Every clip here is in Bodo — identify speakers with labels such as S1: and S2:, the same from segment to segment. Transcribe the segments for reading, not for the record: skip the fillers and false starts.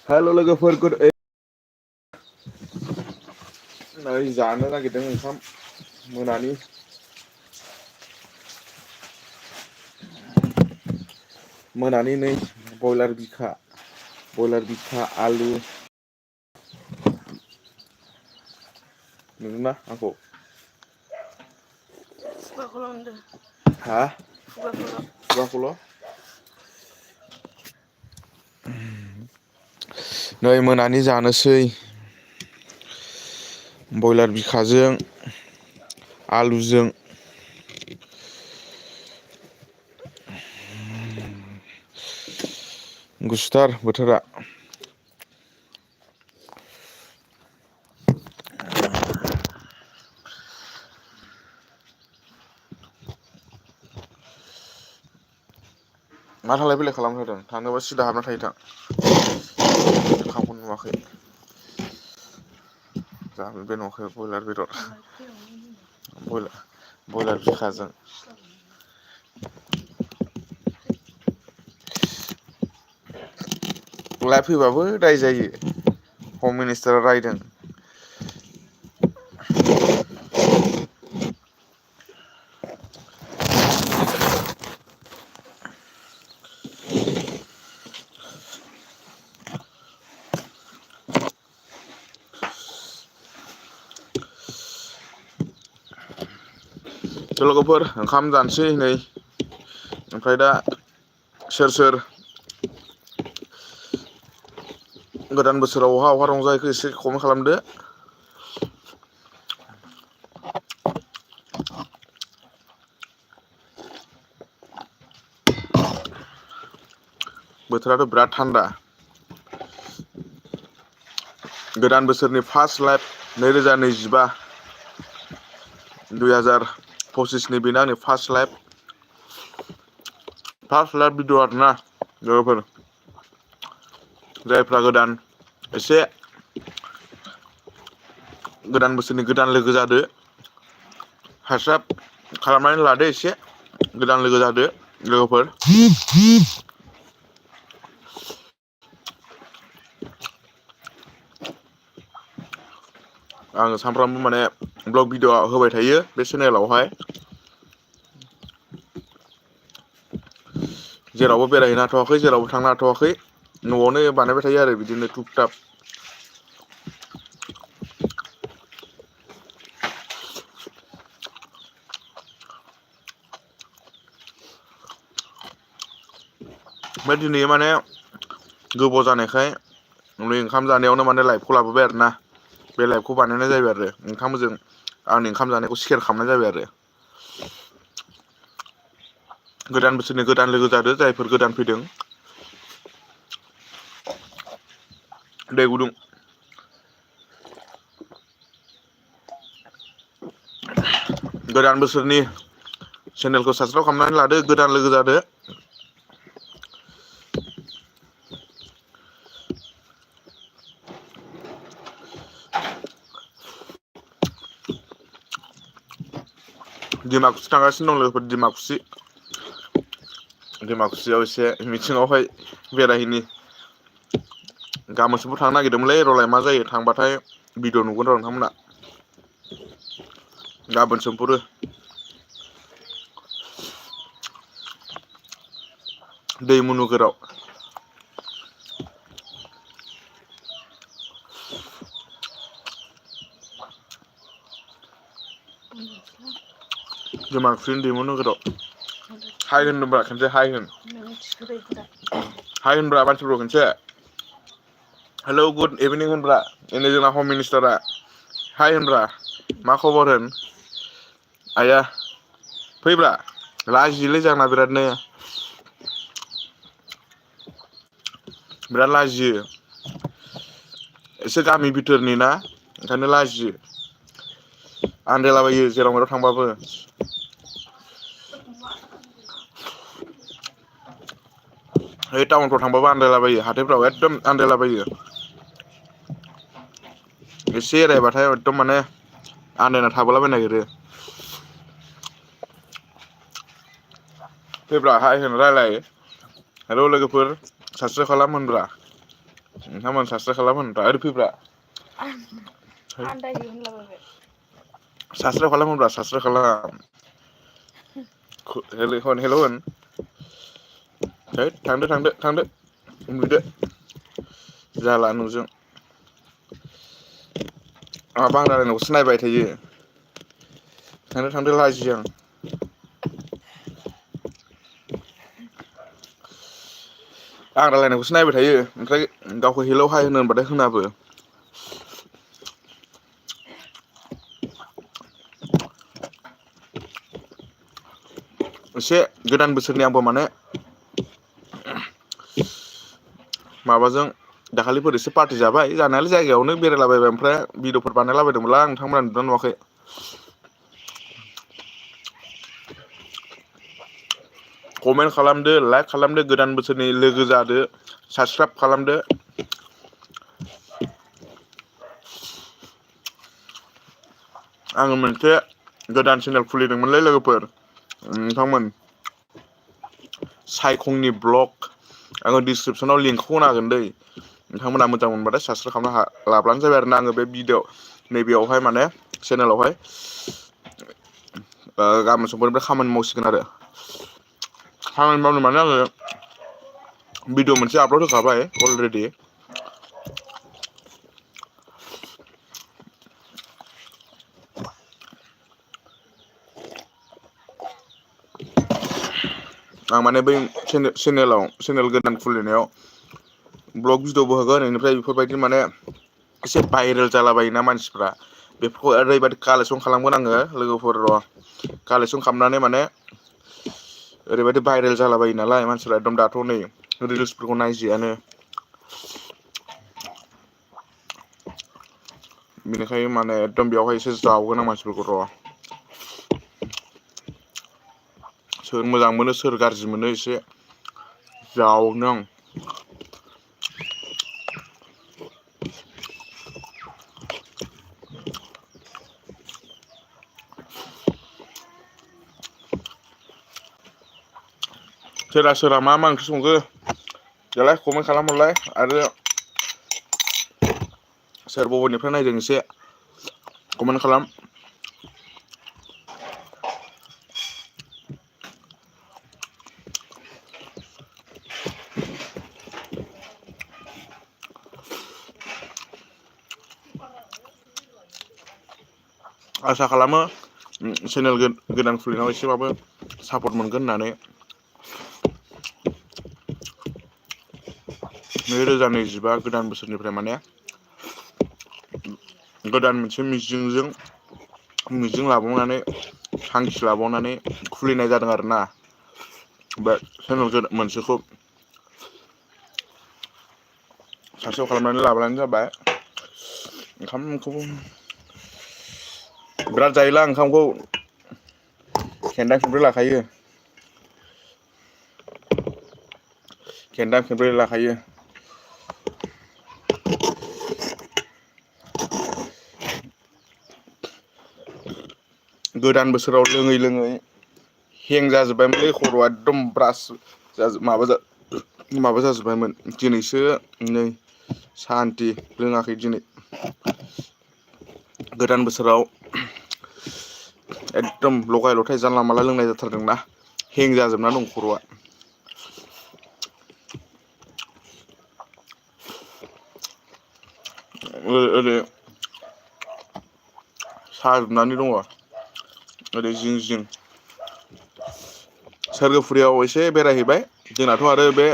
S1: हेल' लोगोफोर नै जानो नागिरदों ओंखाम मोनानि मोनानि नै बयलार बिखा आलु नुदोंना आंखौ
S2: खुगाखौल' नुदों
S1: हा
S2: खुगाखौल'
S1: खुगाखौल' नै मोनानि जानोसै बयलार बिखाजों आलुजों गुसुथार बोथोरा मा थांलाय फैलाय खालामबाय थादों थांनोबा सिदा हाबना थायो थां मोखांखौनो नुवाखै बे न'खाय बयलार बेदर बयलार बिखाजों लाइभ फैबाबो दाय जायो हम मिनिस्टारा रायदों लोगोफोर ओंखाम जानोसै नै ओमफ्राय दा सोर गोदान बोसोराव अहा रंजाहैखो एसे कमेन्ट खालामदो बोथोराथ' बिराद थान्दा गोदान बोसोरनि फार्स्ट लाइभ 2025 2025नि बेनो आंनि फार्स्ट लाइभ भिडिअ आरोना लोगोफोर जायफ्रा गोदान एसे गोदान बोसोरनि गोदान लोगो जादो साबसक्राइब खालामनानै लादो एसे गोदान लोगो जादो लोगोफोर आङो सानफ्रामबो माने ब्लग भिडिअ होबाय थायो बे चेनेलावहाय जेरावबो बेरायहैनो हाथ'वाखै जेरावबो थांनो हाथ'वाखै न'आवनो बानायबाय थायो आरो बिदिनो टुक टाक ओमफ्राय दिनै माने गोबाव जानायखाय नै ओंखाम जानायावनो माने लाइभखौ लाबोबाय आरो ना बे लाइभखौ बानायनाय जाबाय आरो नोंथांमोनजों आंनि ओंखाम जानायखौ सेयार खालामनाय जाबाय आरो गोदान बोसोरनि गोदान लोगो जादो जायफोर गोदान फैदों दै गुदुं गोदान बोसोरनि चेनेलखौ साबसक्राइब खालामनानै लादो गोदान लोगो जादो डिमाकुसि थांगासिनो दं लोगोफोर डिमाकुसियाव एसे मिथिङावहाय बेरायहैनि गाबोन समफोर थांनो नागिरदोंमोनलै र'लाय मा जायो थांबाथाय भिडिअ नुगोन र' नोंथांमोना गाबोन समफोरो दैमु नोगोराव डिमाकुसिनि दैमु नोगोराव हाय होनब्रा खनसे हाय होन हाय होनब्रा मानसिफोरखौ खनसे हेलौ गुड इभिनिं होनब्रा दिनै जोंना हम मिनिस्टारा हाय होनब्रा मा खबर होन आया फैब्रा लाजियोलै जोंना बिरादनो बिराद लाजियो एसे गामि बिथोरनि ना ओंखायनो लाजियो आन्दायलाबायो जेराव मेराव थांबाबो ओइ टाउनफ्राव थांबाबो आन्दायलाबायो हाथायफ्राव एकदम आन्दायलाबायो एसे एरायबाथाय एकदम माने आन्दायना थाबोलाबायनो नागिरो फैब्रा हाय होन रायलाय हेलौ लोगोफोर साबसक्राइब खालाम होनब्रा नोंथांमोन साबसक्राइब खालाम होनब्रा ओरै फैब्रा
S2: आन्दायो होनलाबायबाय
S1: साबसक्राइब खालाम होनब्रा साबसक्राइब खालाम हेल' होन है थांदो उन्दुदो जाला नोंजों माबा आं रायलायनायखौसो नायबाय थायो थांदो लाजियो आं आं रायलायनायखौसो नायबाय थायो ओमफ्राय गावखौ हेलौ हाय होनो होनबाथाय होनाबो एसे गोदान बोसोरनि आंबो माने माबाजों दाखालिफोर एसे पार्टि जाबाय जानायालाय जायगायावनो बेरायलाबायबाय ओमफ्राय भिडिअफोर बानायलाबायदोंमोनलां नोंथांमोना नुदोंना नुवाखै कमेन्ट खालामदो लाइक खालामदो गोदान बोसोरनि लोगो जादो साबसक्राइब खालामदो आङो मोनसे गोदान चेनेल खुलिदोंमोनलै लोगोफोर नोंथांमोन साइखंनि ब्लग आङो डिसक्रिपसनाव लिंकखौ होना होगोन दै नोंथांमोना मोजां मोनबाथाय साबसक्राइब खालामनो लाब्लानो जाबाय आरोना आङो बे भिडिअ नैबेयावहाय माने चेनेलावहाय गाबोन समफोरनिफ्राय खामानि मावसिगोन आरो खामानि मावनो माने आङो भिडिअ मोनसे आपलड होखाबाय अलरेडि आं माने बै चेनेल गोदान खुलिनायाव ब्लग भिडिअबो होगोन बेनिफ्राय बेफोरबायदि माने एसे भाइरेल जालाबायोना मानसिफ्रा बेफोरखौ ओरैबायदि कालेक्सन खालामगोन आङो लोगोफोर र' कालेक्सन खालामनानै माने ओरैबायदि भाइरेल जालाबायो नालाय मानसिफ्रा एकदम दाथ' नै रिल्सफोरखौ नायजियानो बेनिखायनो माने एकदम बेयावहाय एसे जावगोन आं मानसिफोरखौ र' सोर मोजां मोनो सोर गाज्रि मोनो एसे जावनो आं सोरा मा ओंख्रि संखो दालाय कमेन्ट खालामहरलाय आरो सोर बबेनिफ्राय नायदों एसे कमेन्ट खालाम आसा खालामो चेनेल गोदान खुलिनायाव एसेबाबो सापर्ट मोनगोन होननानै 2025 गोदान बोसोरनिफ्राय माने गोदान मोनसे मिजिं लाबावनानै थांखि लाबावनानै खुलिनाय जादों आरोना बे चेनेल मोनसेखौ साबसक्राइब खालामनानै लाब्लानो जाबाय ओंखामखौबो बिराद जायोला ओंखामखौ खेन्दा खेनब्रै लाखायो गोदान बोसोराव लोङै हें जाजोब्बायमोनलै खर'आ एकदम ब्रास माबा जाजोब्बायमोन दिनैसो नै सान्थि लोङाखै दिनै गोदान बोसोराव एकदम लगाय लथाय जानला मानला लोंनाय जाथारदोंना हें जाजोबना दं खर'आ ओरै साजोबनानै दङ ओरै जिं सोरगोफुरियाव एसे बेरायहैबाय जोंनाथ' आरो बे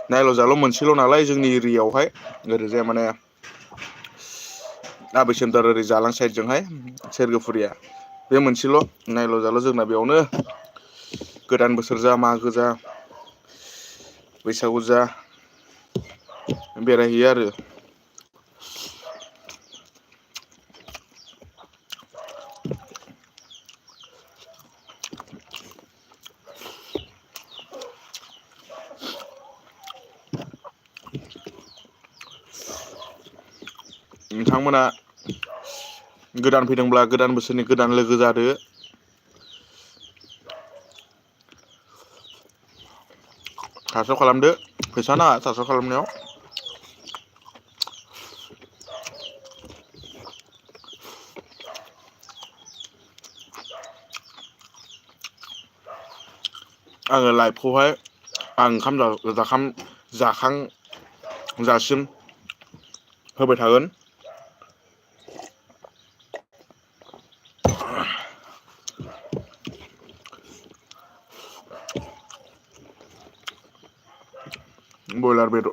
S1: नायल' जाल' मोनसेल' नालाय जोंनि एरियायावहाय ओरैजाय माने आबै ओरै जालां साइदजोंहाय सोरगोफुरिया बे मोनसेल' नायल' जाल' जोंना बेयावनो गोदान बोसोर जा मागो जा बैसागु जा बेरायहैयो आरो नोंथांमोना गोदान फैदोंब्ला गोदान बोसोरनि गोदान लोगो जादो साबसक्राइब खालामदो फैसा नाङा साबसक्राइब खालामनायाव आङो लाइभखौहाय आं जाखां जासिम होबाय थागोन।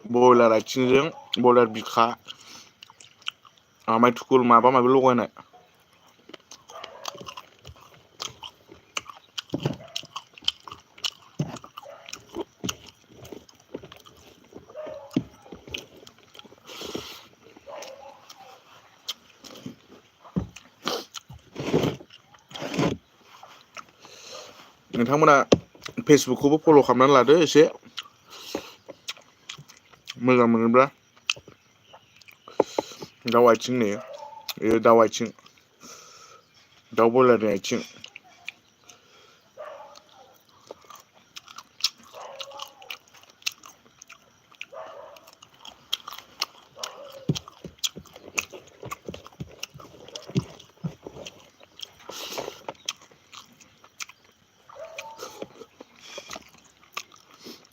S1: बयलार आथिंजों बयलार बिखा आमाय थुकुल माबा माबि लगायनाय। नोंथांमोना फेसबुकखौबो फल' खालामनानै लादो एसे मोजां मोनोब्ला। दाउ आथिं नो बेयो दाउ आथिं दाउ बयलारनि आथिं।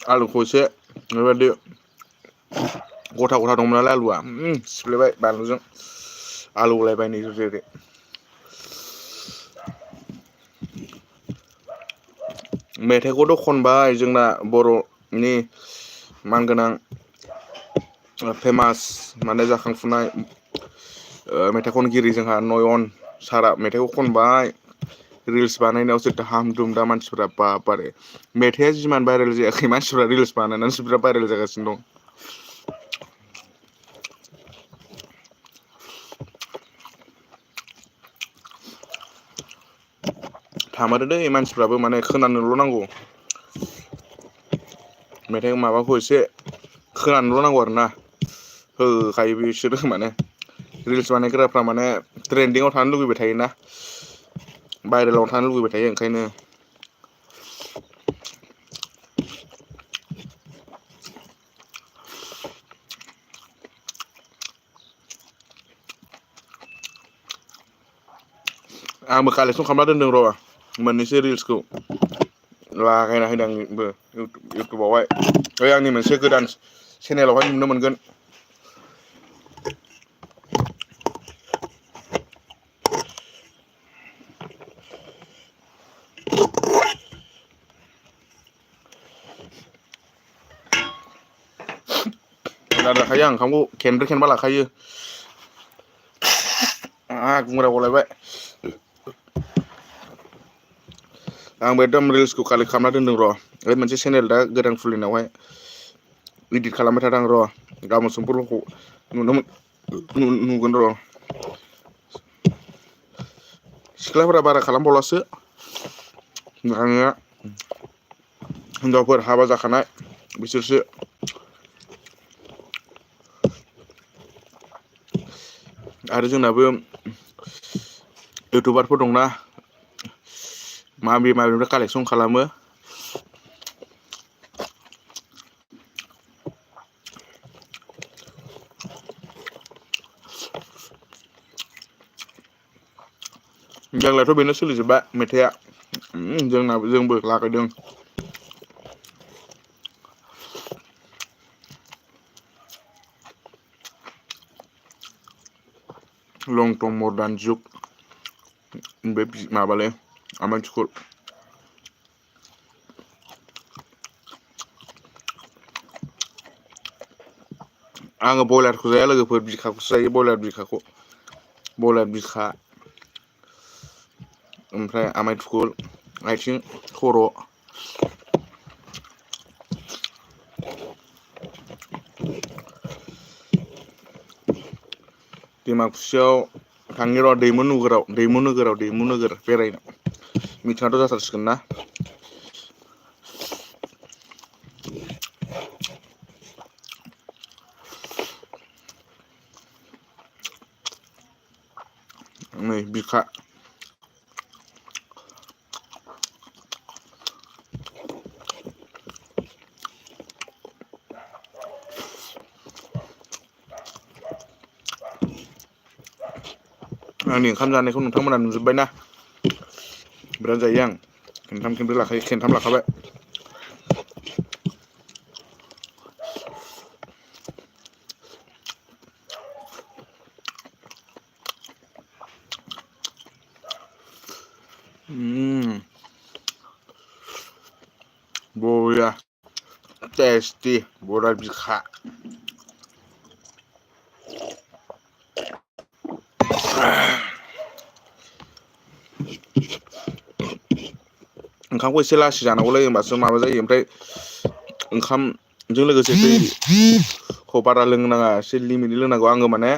S1: आलुखौ एसे बेबायदि गथा गथा दंमोन नालाय आलुआ सिफ्लेबाय बानलुजों आलु गलायबाय नै जेरै मेथाइखौथ' खनबाय जोंना बर'नि मानगोनां फेमास माने जाखांफुनाय मेथाइ खनगिरि जोंहा नयन सारा मेथाइखौ खनबाय। रिल्स बानायनायावसो दाहाम दुम दा मानसिफोरा बारे मेथाइआ जिमान भाइरेल जायाखै मानसिफ्रा रिल्स बानायनानैसो बिराद भाइरेल जागासिनो दं। थामारो दै मानसिफ्राबो माने खोनानोल' नांगौ। मेथाइ माबाखौ एसे खोनानोल' नांगौ आरो ना होखायो बिसोरो माने रिल्स बानायग्राफ्रा माने ट्रेन्डिंआव थानो लुुबैबाय थायोना भाइरेलाव थानो लुुबैबाय थायो ओंखायनो। आंबो कालेक्सन खालामना दोनदों र' मोननैसो रिल्सखौ लागायना होदों आंबो इउटुबावहाय आंनि मोनसे गोदान चेनेलावहाय नुनो मोनगोन। जाखायो आं ओंखामखौ खेनब्रै खेनबा लाखायो। गुंग्रा गलायबाय। आंबो एकदम रिल्सखौ कालेक्ट खालामना दोनदों र' ओइ मोनसे चेनेल दा गोदान खुलिनायावहाय इदिट खालामबाय थादों आं र' गाबोन समफोरखौ नुगोन र'। सिख्लाफोरा बारा खालामबावलासो दानिया हिनजावफोर हाबा जाखानाय बिसोरसो आरो जोंनाबो इउटुबारफोर दंना माबेनिफ्राय कालेक्सन खालामो। देग्लायथ' बेनो सोलिजोबबाय मेथाइआ जोंबो लागायदों। लं टं मर्दान जुग बे माबालै आमाय थुकुल आङो बयलारखौ जाया लोगोफोर बिखाखौसो जायो बयलार बिखा ओमफ्राय आमाय थुकुल आथिं खर' डिमाकुसियाव थांनि र' दैमु नोगोराव बेरायनो मिथिंआथ' जाथारसिगोन ना। नै बिखा आंनि ओंखाम जानायखौ नोंथांमोना नुजोब्बायना बिराद जायो आं खेनथाम लाखाबाय। बरिया टेस्टि बरा बिखा ओंखामखौ एसे लासै जानांगौलै होमबासो माबा जायो ओमफ्राय ओंखामजों लोगोसे दैखौ बारा लोंनो नाङा एसे लिमिटनि लोंनांगौ आङो माने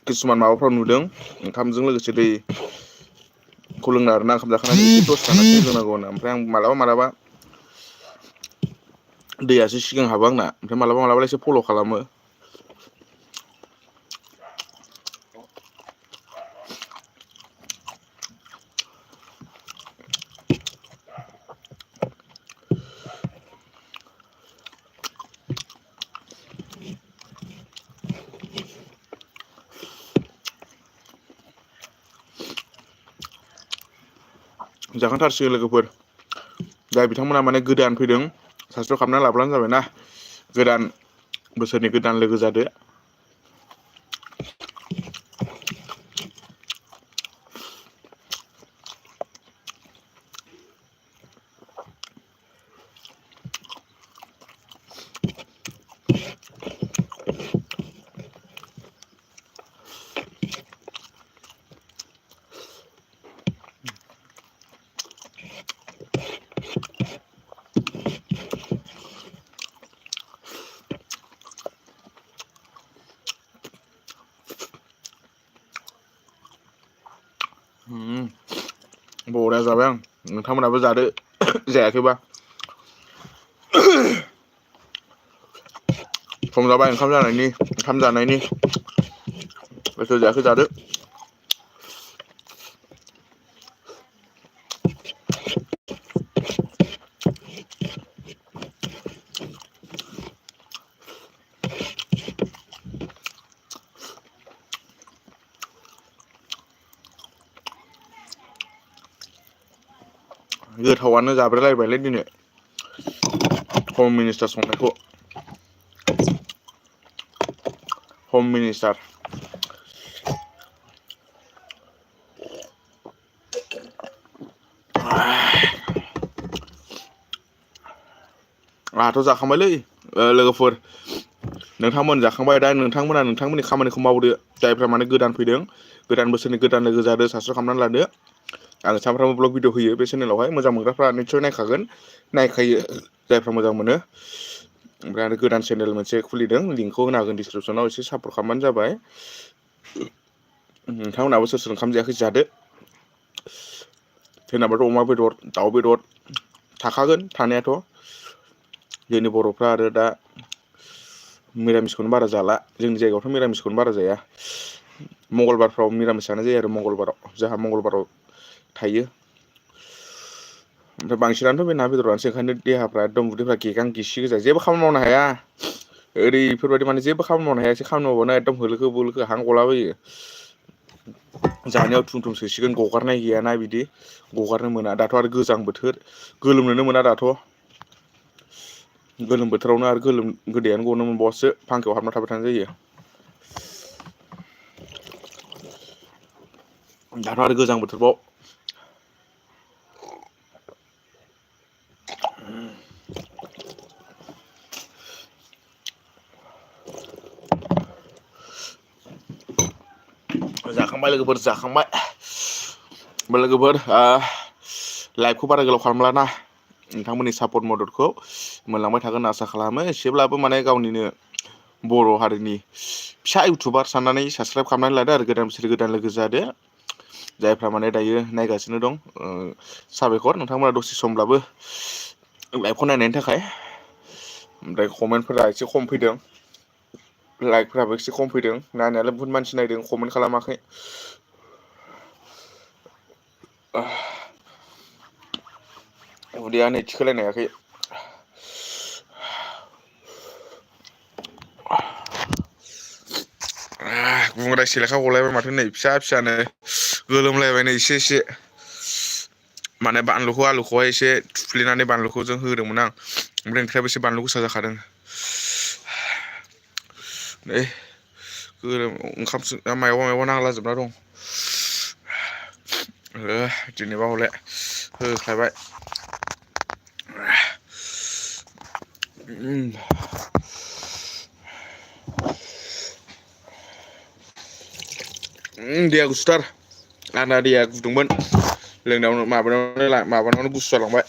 S1: किसुमान माबाफ्राव नुदों ओंखामजों लोगोसे दैखौ लोंनो आरोना ओंखाम जाखांनानै एसे दसे थानासो लोंनांगौ होनो ओमफ्राय आं मालाबा दैयासो सिगां हाबो आंना ओमफ्राय मालाबा एसे फल' खालामो जाखांथारसिगोन लोगोफोर जाय बिथांमोना माने गोदान फैदों साबसक्राइब खालामना लाब्लानो जाबायना गोदान बोसोरनि गोदान लोगो जादो बरिया जाबाय आं नोंथांमोनाबो जादो जायाखैबा सम जाबाय ओंखाम जानायनि गोसो जायाखै जादो गोथावानो जाब्रेलायबायलै दिनै हम मिनिस्टार संनायखौ हम मिनिस्टार आंहाथ' जाखांबायलै लोगोफोर नोंथांमोन जाखांबाय दा नोंथांमोना नोंथांमोननि खामानिखौ मावदो जायफ्रा माने गोदान फैदों गोदान बोसोरनि गोदान लोगो जादो साबसक्राइब खालामनानै लादो आं सानफ्रामबो ब्लग भिडिअ होयो बे चेनेलावहाय मोजां मोनग्राफ्रा निस्सय नायखागोन नायखायो जायफ्रा मोजां मोनो ओमफ्राय आरो गोदान चेनेल मोनसे खुलिदों लिंकखौ होना होगोन डिसक्रिपसनाव एसे सापर्ट खालामबानो जाबाय नोंथांमोनाबो सोर ओंखाम जायाखै जादो सोरनाबाथ' अमा बेदर दाउ बेदर थाखागोन थानायाथ' जोंनि बर'फ्रा आरो दा मिरामिसखौनो बारा जाला जोंनि जायगायावथ' मिरामिसखौनो बारा जाया मंगलबारफ्राव मिरामिस जानाय जायो आरो मंगलबाराव जोंहा मंगलबाराव थायो ओमफ्राय बांसिनानोथ' बे ना बेदरानोसै ओंखायनो देहाफ्रा एकदम उदैफ्रा गेगां गिसि गोजा जेबो खामानि मावनो हाया ओरैफोरबायदि माने जेबो खामानि मावनो हाया एसे खामानि मावबानो एकदम होलोखो बोलोखो हां गलाबायो जानायाव थुम थुम सोसिगोन गगारनाय गैयाना बिदि गगारनो मोना दाथ' आरो गोजां बोथोर गोलोमनोनो मोना दाथ' गोलोम बोथोरावनो आरो गोदैयानो गनो मोनबावासो फांखायाव हाबना थाबाय थानाय जायो दाथ' आरो गोजां बोथोरबाव जाखांबाय लोगोफोर जाखांबाय लोगोफोर लाइफखौ बारा गोलाव खालामलाना नोंथांमोननि सापर्ट मददखौ मोनलांबाय थागोन आसा खालामो एसेब्लाबो माने गावनिनो बर' हारिनि फिसा इउटुबार साननानै साबसक्राइब खालामनानै लादो आरो गोदान बोसोर गोदान लोगो जादो जायफ्रा माने दायो नायगासिनो दं साबायखर नोंथांमोना दसे समब्लाबो लाइभखौ नायनायनि थाखाय ओमफ्राय कमेन्टफोरा एसे खम फैदों लाइकफ्राबो एसे खम फैदों नायनायालाय बुहुत मानसि नायदों कमेन्ट खालामाखै उदैया नै थिखोलायनो हायाखै गुंग्राय सेलेखा गलायबाय माथो नै फिसा फिसानो गोलोमलायबाय नै एसे माने बानलुखौ आलुखौहाय एसे थुफ्लेनानै बानलुखौ जों होदोंमोन आं ओमफ्राय ओंख्रियाबो एसे बानलु गोसा जाखादों नै ओंखाम मायावबा नांलाजोबना दं दिनैबा हले होख्लायबाय दैया गुसुथार आंना दैया गुदुंमोन लोंनायावनो माबानायावनो गुसु जालांबाय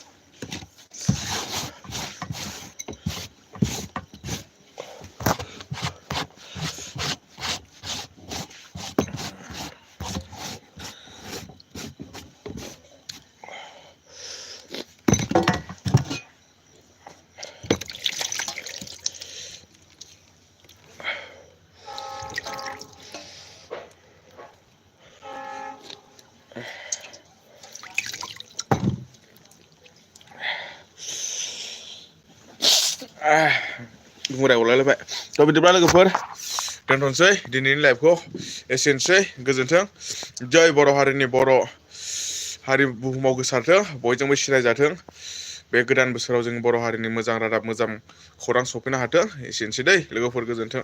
S1: मुराय गलायलायबाय थ' बिदिब्ला लोगोफोर दोनथ'नोसै दिनैनि लाइभखौ एसेनोसै गोजोन्थों जय बर' हारिनि बर' हारि बुहुमाव गोसारथों बयजोंबो सिनायजाथों बे गोदान बोसोराव जों बर' हारिनि मोजां रादाब मोजां खौरां सफैनो हाथों एसेनोसै दै लोगोफोर गोजोन्थों